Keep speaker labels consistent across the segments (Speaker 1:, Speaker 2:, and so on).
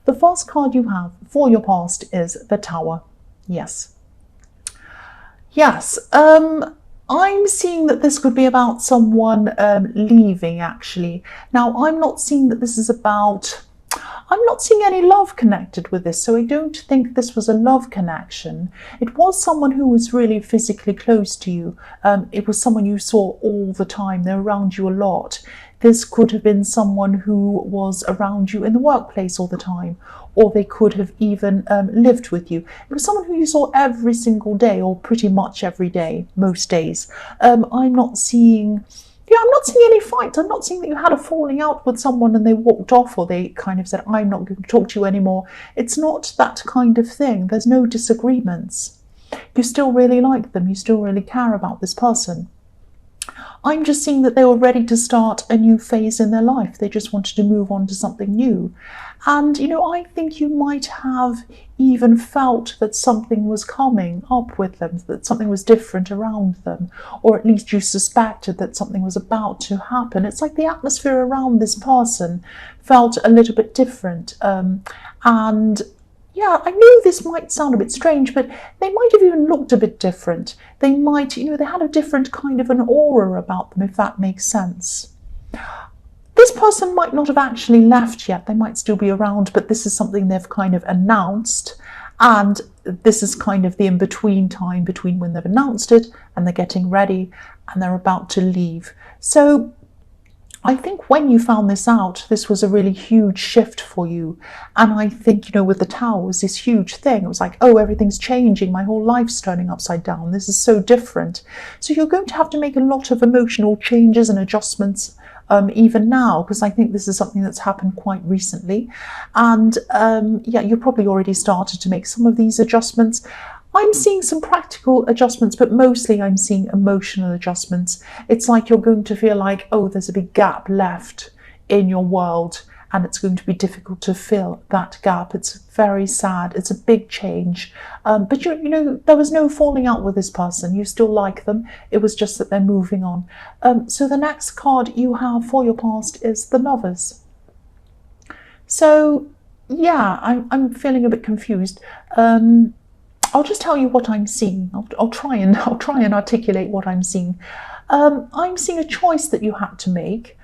Speaker 1: The first card you have for your past is the Tower. Yes. Yes, I'm seeing that this could be about someone leaving, actually. Now, I'm not seeing that this is about... I'm not seeing any love connected with this, so I don't think this was a love connection. It was someone who was really physically close to you. It was someone you saw all the time. They're around you a lot. This could have been someone who was around you in the workplace all the time, or they could have even lived with you. It was someone who you saw every single day, or pretty much every day, most days. I'm not seeing any fight. I'm not seeing that you had a falling out with someone and they walked off, or they kind of said, I'm not going to talk to you anymore. It's not that kind of thing. There's no disagreements. You still really like them. You still really care about this person. I'm just seeing that they were ready to start a new phase in their life. They just wanted to move on to something new. And, I think you might have even felt that something was coming up with them, that something was different around them, or at least you suspected that something was about to happen. It's like the atmosphere around this person felt a little bit different. And yeah, I know this might sound a bit strange, but they might have even looked a bit different. They might, they had a different kind of an aura about them, if that makes sense. This person might not have actually left yet. They might still be around, but this is something they've kind of announced. And this is kind of the in-between time between when they've announced it and they're getting ready and they're about to leave. So I think when you found this out, this was a really huge shift for you. And I think, with the Tower, it was this huge thing. It was like, oh, everything's changing. My whole life's turning upside down. This is so different. So you're going to have to make a lot of emotional changes and adjustments even now, because I think this is something that's happened quite recently. And you probably already started to make some of these adjustments. I'm seeing some practical adjustments, but mostly I'm seeing emotional adjustments. It's like you're going to feel like, oh, there's a big gap left in your world, and it's going to be difficult to fill that gap. It's very sad. It's a big change. But there was no falling out with this person. You still like them. It was just that they're moving on. So the next card you have for your past is the Lovers. So yeah, I'm feeling a bit confused. I'll just tell you what I'm seeing. I'll try and articulate what I'm seeing. I'm seeing a choice that you had to make,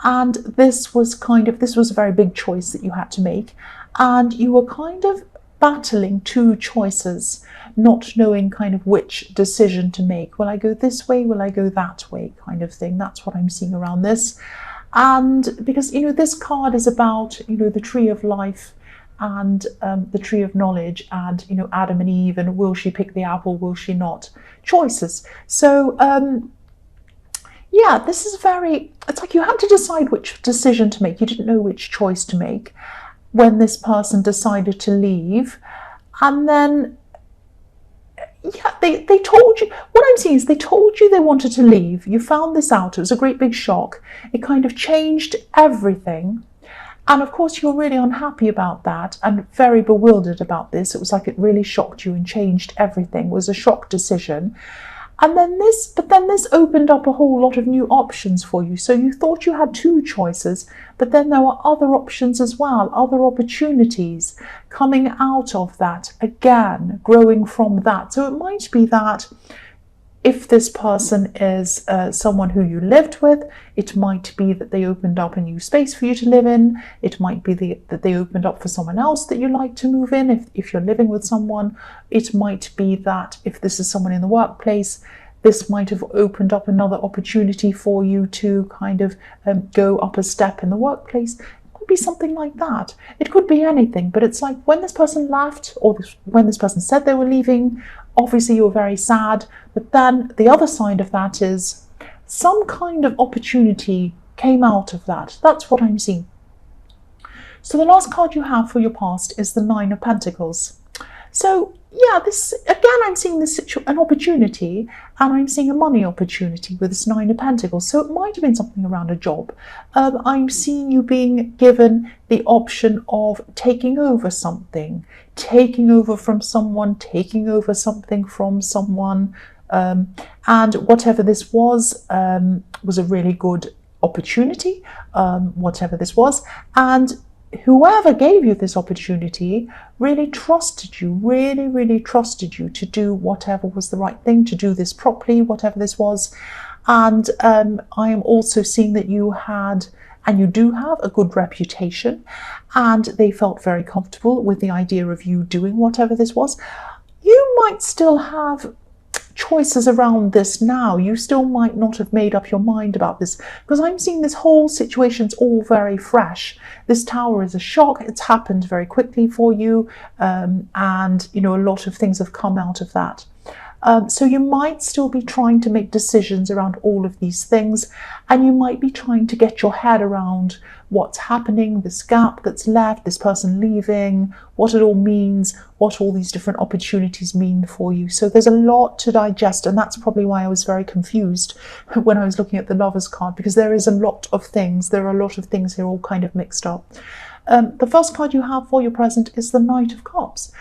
Speaker 1: and this was a very big choice that you had to make, and you were kind of battling two choices, not knowing kind of which decision to make. Will I go this way? Will I go that way? Kind of thing. That's what I'm seeing around this. And because this card is about the tree of life and the tree of knowledge, and Adam and Eve, and will she pick the apple, will she not? Choices. So this is it's like you had to decide which decision to make. You didn't know which choice to make when this person decided to leave. And then they told you, what I'm seeing is they told you they wanted to leave. You found this out. It was a great big shock. It kind of changed everything. And of course, you're really unhappy about that and very bewildered about this. It was like it really shocked you and changed everything. It was a shock decision. And then this opened up a whole lot of new options for you. So you thought you had two choices, but then there were other options as well, other opportunities coming out of that, again, growing from that. So it might be that if this person is someone who you lived with, it might be that they opened up a new space for you to live in. It might be that they opened up for someone else that you like to move in. If you're living with someone, it might be that if this is someone in the workplace, this might have opened up another opportunity for you to kind of go up a step in the workplace. It could be something like that. It could be anything, but it's like when this person left, or when this person said they were leaving, obviously you were very sad, but then the other side of that is some kind of opportunity came out of that. That's what I'm seeing. So the last card you have for your past is the Nine of Pentacles. So yeah, this again, I'm seeing an opportunity, and I'm seeing a money opportunity with this Nine of Pentacles. So it might have been something around a job. I'm seeing you being given the option of taking over something, taking over from someone, taking over something from someone, and whatever this was a really good opportunity, whatever this was. And whoever gave you this opportunity really trusted you, really trusted you to do whatever was the right thing, to do this properly, whatever this was. And I am also seeing that you had, and you do have, a good reputation, and they felt very comfortable with the idea of you doing whatever this was. You might still have choices around this now. You still might not have made up your mind about this, because I'm seeing this whole situation's all very fresh. This tower is a shock. It's happened very quickly for you, and a lot of things have come out of that. So you might still be trying to make decisions around all of these things, and you might be trying to get your head around what's happening, this gap that's left, this person leaving, what it all means, what all these different opportunities mean for you. So there's a lot to digest, and that's probably why I was very confused when I was looking at the Lovers card, because there is a lot of things. There are a lot of things here all kind of mixed up. The first card you have for your present is the Knight of Cups.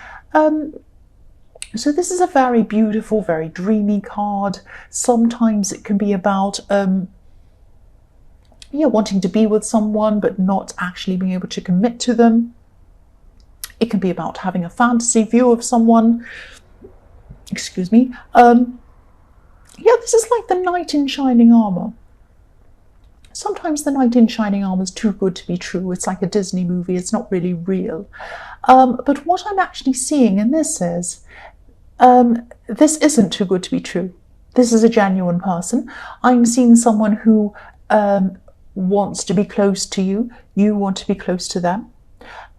Speaker 1: So this is a very beautiful, very dreamy card. Sometimes it can be about wanting to be with someone but not actually being able to commit to them. It can be about having a fantasy view of someone. Excuse me. This is like the knight in shining armor. Sometimes the knight in shining armor is too good to be true. It's like a Disney movie. It's not really real. But what I'm actually seeing in this is, this isn't too good to be true. This is a genuine person. I'm seeing someone who wants to be close to you. You want to be close to them.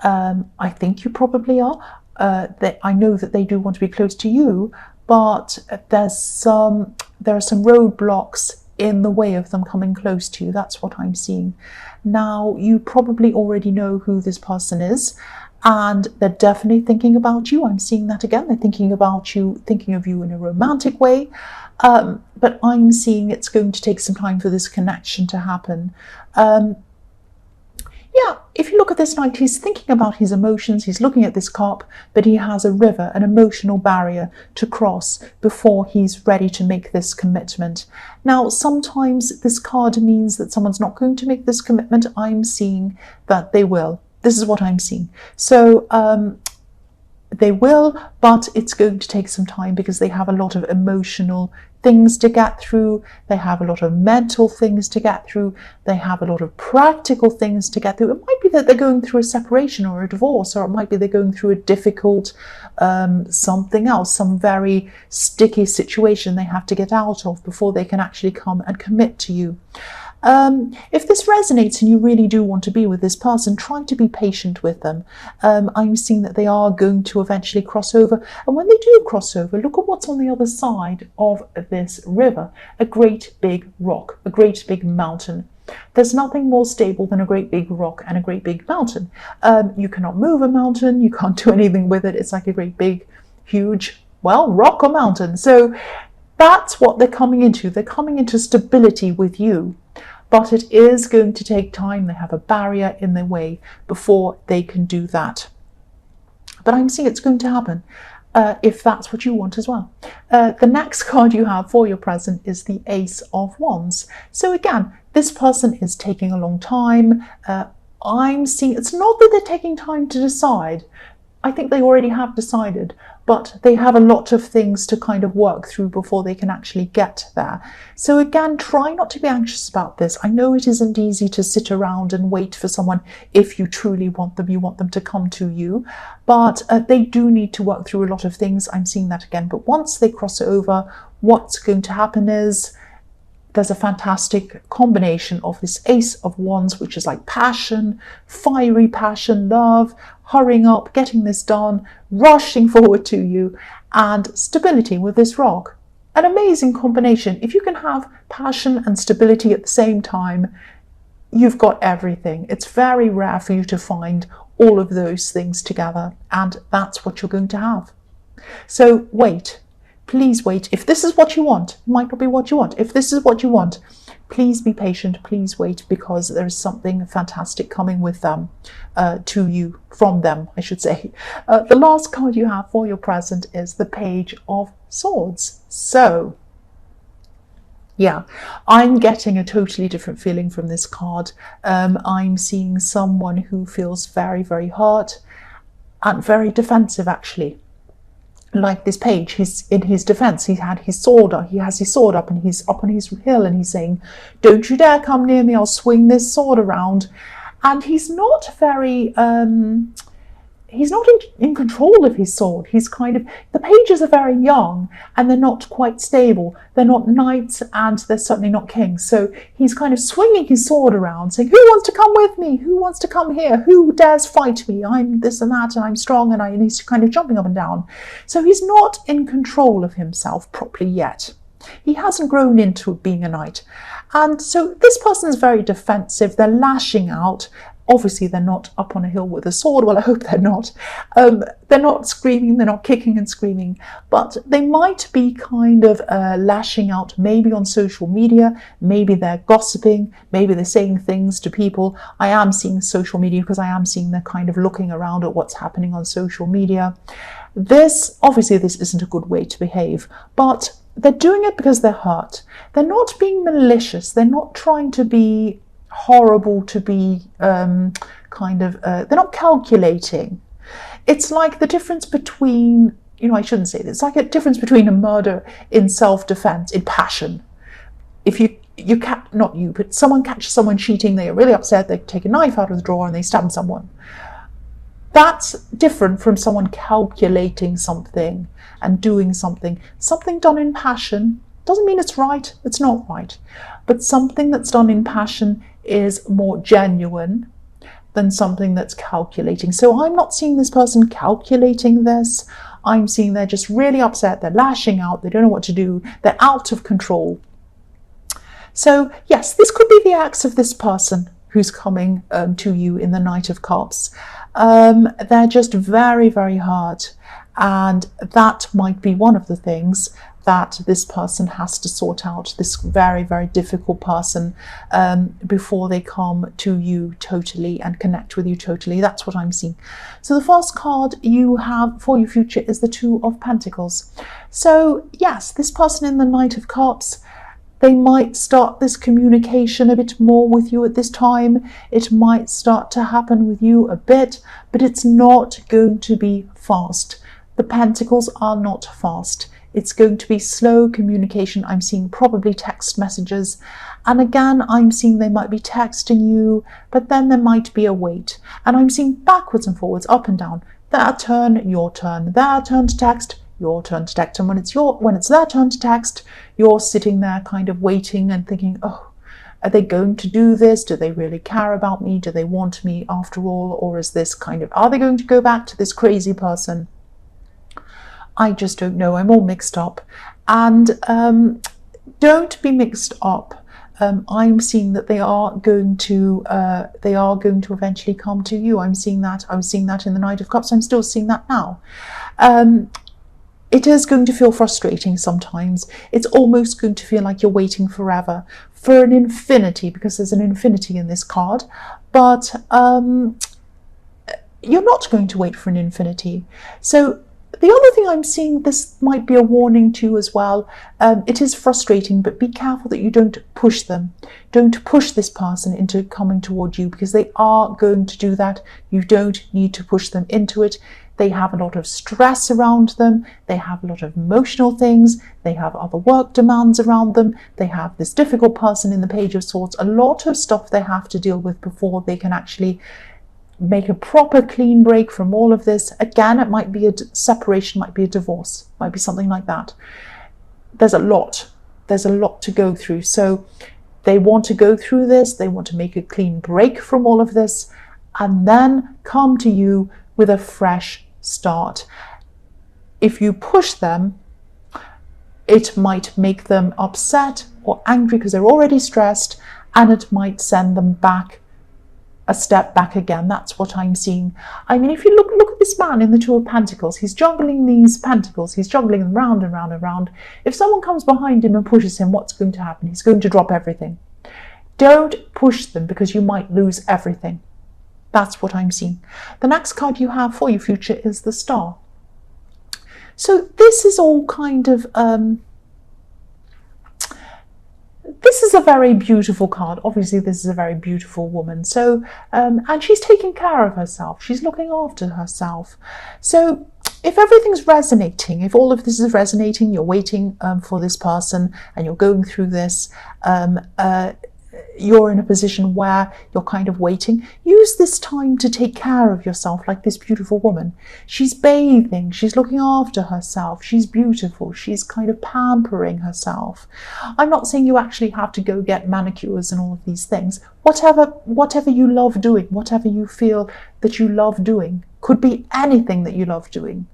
Speaker 1: I think you probably are. I know that they do want to be close to you, but there are some roadblocks in the way of them coming close to you. That's what I'm seeing. Now, you probably already know who this person is, and they're definitely thinking about you. I'm seeing that again. They're thinking about you, thinking of you in a romantic way. But I'm seeing it's going to take some time for this connection to happen. If you look at this knight, he's thinking about his emotions. He's looking at this cup, but he has a river, an emotional barrier to cross before he's ready to make this commitment. Now, sometimes this card means that someone's not going to make this commitment. I'm seeing that they will. This is what I'm seeing. So they will, but it's going to take some time because they have a lot of emotional things to get through. They have a lot of mental things to get through. They have a lot of practical things to get through. It might be that they're going through a separation or a divorce, or it might be they're going through a difficult something else, some very sticky situation they have to get out of before they can actually come and commit to you. If this resonates and you really do want to be with this person, try to be patient with them. I'm seeing that they are going to eventually cross over. And when they do cross over, look at what's on the other side of this river. A great big rock, a great big mountain. There's nothing more stable than a great big rock and a great big mountain. You cannot move a mountain. You can't do anything with it. It's like a great big, huge, rock or mountain. So that's what they're coming into. They're coming into stability with you. But it is going to take time. They have a barrier in their way before they can do that. But I'm seeing it's going to happen if that's what you want as well. The next card you have for your present is the Ace of Wands. So again, this person is taking a long time. I'm seeing it's not that they're taking time to decide. I think they already have decided, but they have a lot of things to kind of work through before they can actually get there. So again, try not to be anxious about this. I know it isn't easy to sit around and wait for someone. If you truly want them, you want them to come to you, but they do need to work through a lot of things. I'm seeing that again. But once they cross over, what's going to happen is there's a fantastic combination of this Ace of Wands, which is like passion, fiery passion, love, hurrying up, getting this done, rushing forward to you, and stability with this rock. An amazing combination. If you can have passion and stability at the same time, you've got everything. It's very rare for you to find all of those things together, and that's what you're going to have. So wait. Please wait. If this is what you want, it might not be what you want. If this is what you want, please be patient. Please wait, because there is something fantastic coming with them, to you, from them, I should say. The last card you have for your present is the Page of Swords. So, Yeah, I'm getting a totally different feeling from this card. I'm seeing someone who feels very, very hurt and very defensive, actually. Like this page, he's in his defense. He has his sword up, and he's up on his hill, and he's saying, "Don't you dare come near me, I'll swing this sword around." And he's not very he's not in control of his sword. He's kind of, the pages are very young and they're not quite stable. They're not knights and they're certainly not kings. So he's kind of swinging his sword around saying, "Who wants to come with me? Who wants to come here? Who dares fight me? I'm this and that and I'm strong," and he's kind of jumping up and down. So he's not in control of himself properly yet. He hasn't grown into being a knight. And so this person's very defensive. They're lashing out. Obviously, they're not up on a hill with a sword. Well, I hope they're not. They're not screaming, they're not kicking and screaming, but they might be kind of lashing out, maybe on social media, maybe they're gossiping, maybe they're saying things to people. I am seeing social media because I am seeing they're kind of looking around at what's happening on social media. Obviously, this isn't a good way to behave, but they're doing it because they're hurt. They're not being malicious. They're not trying to be horrible, to be they're not calculating. It's like the difference between, I shouldn't say this, it's like a difference between a murder in self-defense, in passion. If but someone catches someone cheating, they are really upset, they take a knife out of the drawer and they stab someone. That's different from someone calculating something and doing something done in passion. Doesn't mean it's right, it's not right, but something that's done in passion is more genuine than something that's calculating. So I'm not seeing this person calculating this. I'm seeing they're just really upset, they're lashing out, they don't know what to do, they're out of control. So yes, this could be the acts of this person who's coming to you in the Knight of Cups. They're just very, very hurt, and that might be one of the things that this person has to sort out, this very, very difficult person, before they come to you totally and connect with you totally. That's what I'm seeing. So the first card you have for your future is the Two of Pentacles. So yes, this person in the Knight of Cups, they might start this communication a bit more with you at this time. It might start to happen with you a bit, but it's not going to be fast. The Pentacles are not fast. It's going to be slow communication. I'm seeing probably text messages. And again, I'm seeing they might be texting you, but then there might be a wait. And I'm seeing backwards and forwards, up and down. Their turn, your turn. Their turn to text, your turn to text. And when it's their turn to text, you're sitting there kind of waiting and thinking, oh, are they going to do this? Do they really care about me? Do they want me after all? Or is this are they going to go back to this crazy person? I just don't know. I'm all mixed up. And don't be mixed up. I'm seeing that they are going to eventually come to you. I'm seeing that. I was seeing that in the Knight of Cups. I'm still seeing that now. It is going to feel frustrating sometimes. It's almost going to feel like you're waiting forever, for an infinity, because there's an infinity in this card. But you're not going to wait for an infinity. So the other thing I'm seeing, this might be a warning to you as well. It is frustrating, but be careful that you don't push them. Don't push this person into coming toward you, because they are going to do that. You don't need to push them into it. They have a lot of stress around them. They have a lot of emotional things. They have other work demands around them. They have this difficult person in the Page of Swords. A lot of stuff they have to deal with before they can actually make a proper clean break from all of this. Again, it might be a separation, might be a divorce, might be something like that. There's a lot to go through. So they want to go through this, they want to make a clean break from all of this, and then come to you with a fresh start. If you push them, it might make them upset or angry because they're already stressed, and it might send them back a step back again. That's what I'm seeing. I mean, if you look at this man in the Two of Pentacles, he's juggling these pentacles, he's juggling them round and round and round. If someone comes behind him and pushes him, what's going to happen? He's going to drop everything. Don't push them, because you might lose everything. That's what I'm seeing. The next card you have for your future is the Star. So this is all kind of this is a very beautiful card. Obviously, this is a very beautiful woman. So, and she's taking care of herself. She's looking after herself. So if everything's resonating, if all of this is resonating, you're waiting for this person and you're going through this, you're in a position where you're kind of waiting. Use this time to take care of yourself, like this beautiful woman. She's bathing, she's looking after herself, she's beautiful, she's kind of pampering herself. I'm not saying you actually have to go get manicures and all of these things. Whatever you love doing, whatever you feel that you love doing, could be anything that you love doing.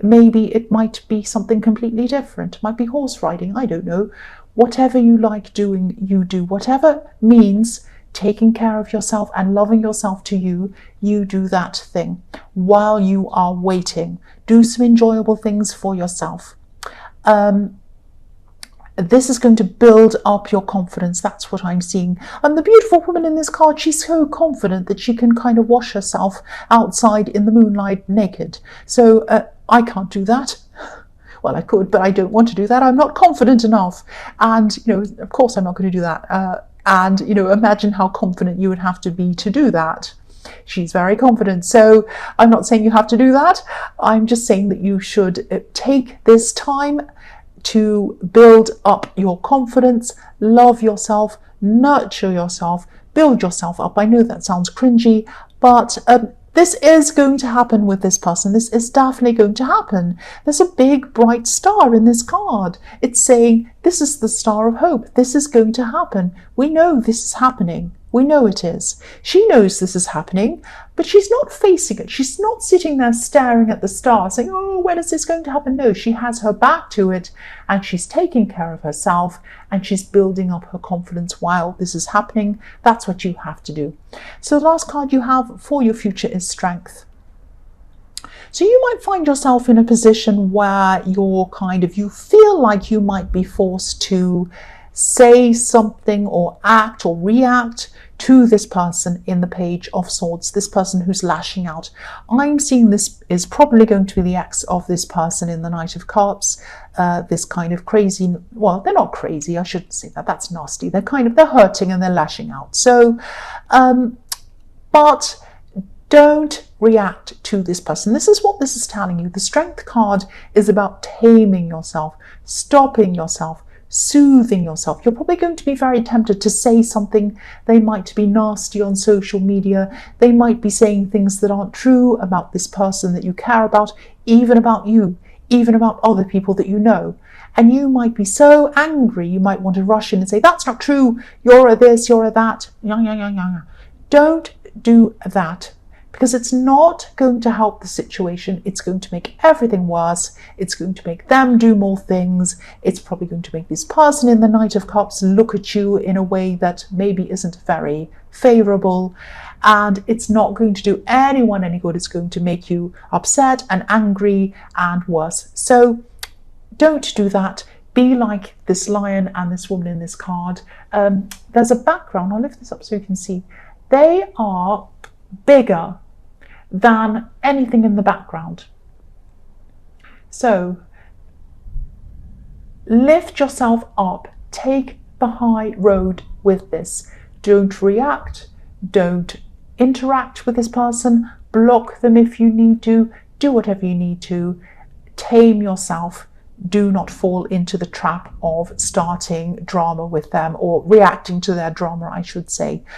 Speaker 1: Maybe it might be something completely different. It might be horse riding, I don't know. Whatever you like doing, you do. Whatever means taking care of yourself and loving yourself to you, you do that thing while you are waiting. Do some enjoyable things for yourself. This is going to build up your confidence. That's what I'm seeing. And the beautiful woman in this card, she's so confident that she can kind of wash herself outside in the moonlight naked. So I can't do that. Well, I could, but I don't want to do that. I'm not confident enough. And, of course I'm not going to do that. And, imagine how confident you would have to be to do that. She's very confident. So I'm not saying you have to do that. I'm just saying that you should take this time to build up your confidence, love yourself, nurture yourself, build yourself up. I know that sounds cringy, but this is going to happen with this person. This is definitely going to happen. There's a big bright star in this card. It's saying this is the star of hope. This is going to happen. We know this is happening. We know it is. She knows this is happening, but she's not facing it. She's not sitting there staring at the star saying, oh, when is this going to happen? No, she has her back to it and she's taking care of herself and she's building up her confidence while this is happening. That's what you have to do. So the last card you have for your future is strength. So you might find yourself in a position where you feel like you might be forced to say something or act or react to this person in the Page of Swords, this person who's lashing out. I'm seeing this is probably going to be the ex of this person in the Knight of Cups, this kind of crazy, well, they're not crazy, I shouldn't say that, that's nasty. They're hurting and they're lashing out. So, but don't react to this person. This is what this is telling you. The Strength card is about taming yourself, stopping yourself, soothing yourself. You're probably going to be very tempted to say something. They might be nasty on social media. They might be saying things that aren't true about this person that you care about, even about you, even about other people that you know. And you might be so angry, you might want to rush in and say, that's not true. You're a this, you're a that. Don't do that. Because it's not going to help the situation. It's going to make everything worse. It's going to make them do more things. It's probably going to make this person in the Knight of Cups look at you in a way that maybe isn't very favorable. And it's not going to do anyone any good. It's going to make you upset and angry and worse. So don't do that. Be like this lion and this woman in this card. There's a background. I'll lift this up so you can see. They are bigger than anything in the background. So lift yourself up, take the high road with this. Don't react, don't interact with this person, block them if you need to, do whatever you need to, tame yourself. Do not fall into the trap of starting drama with them or reacting to their drama, I should say.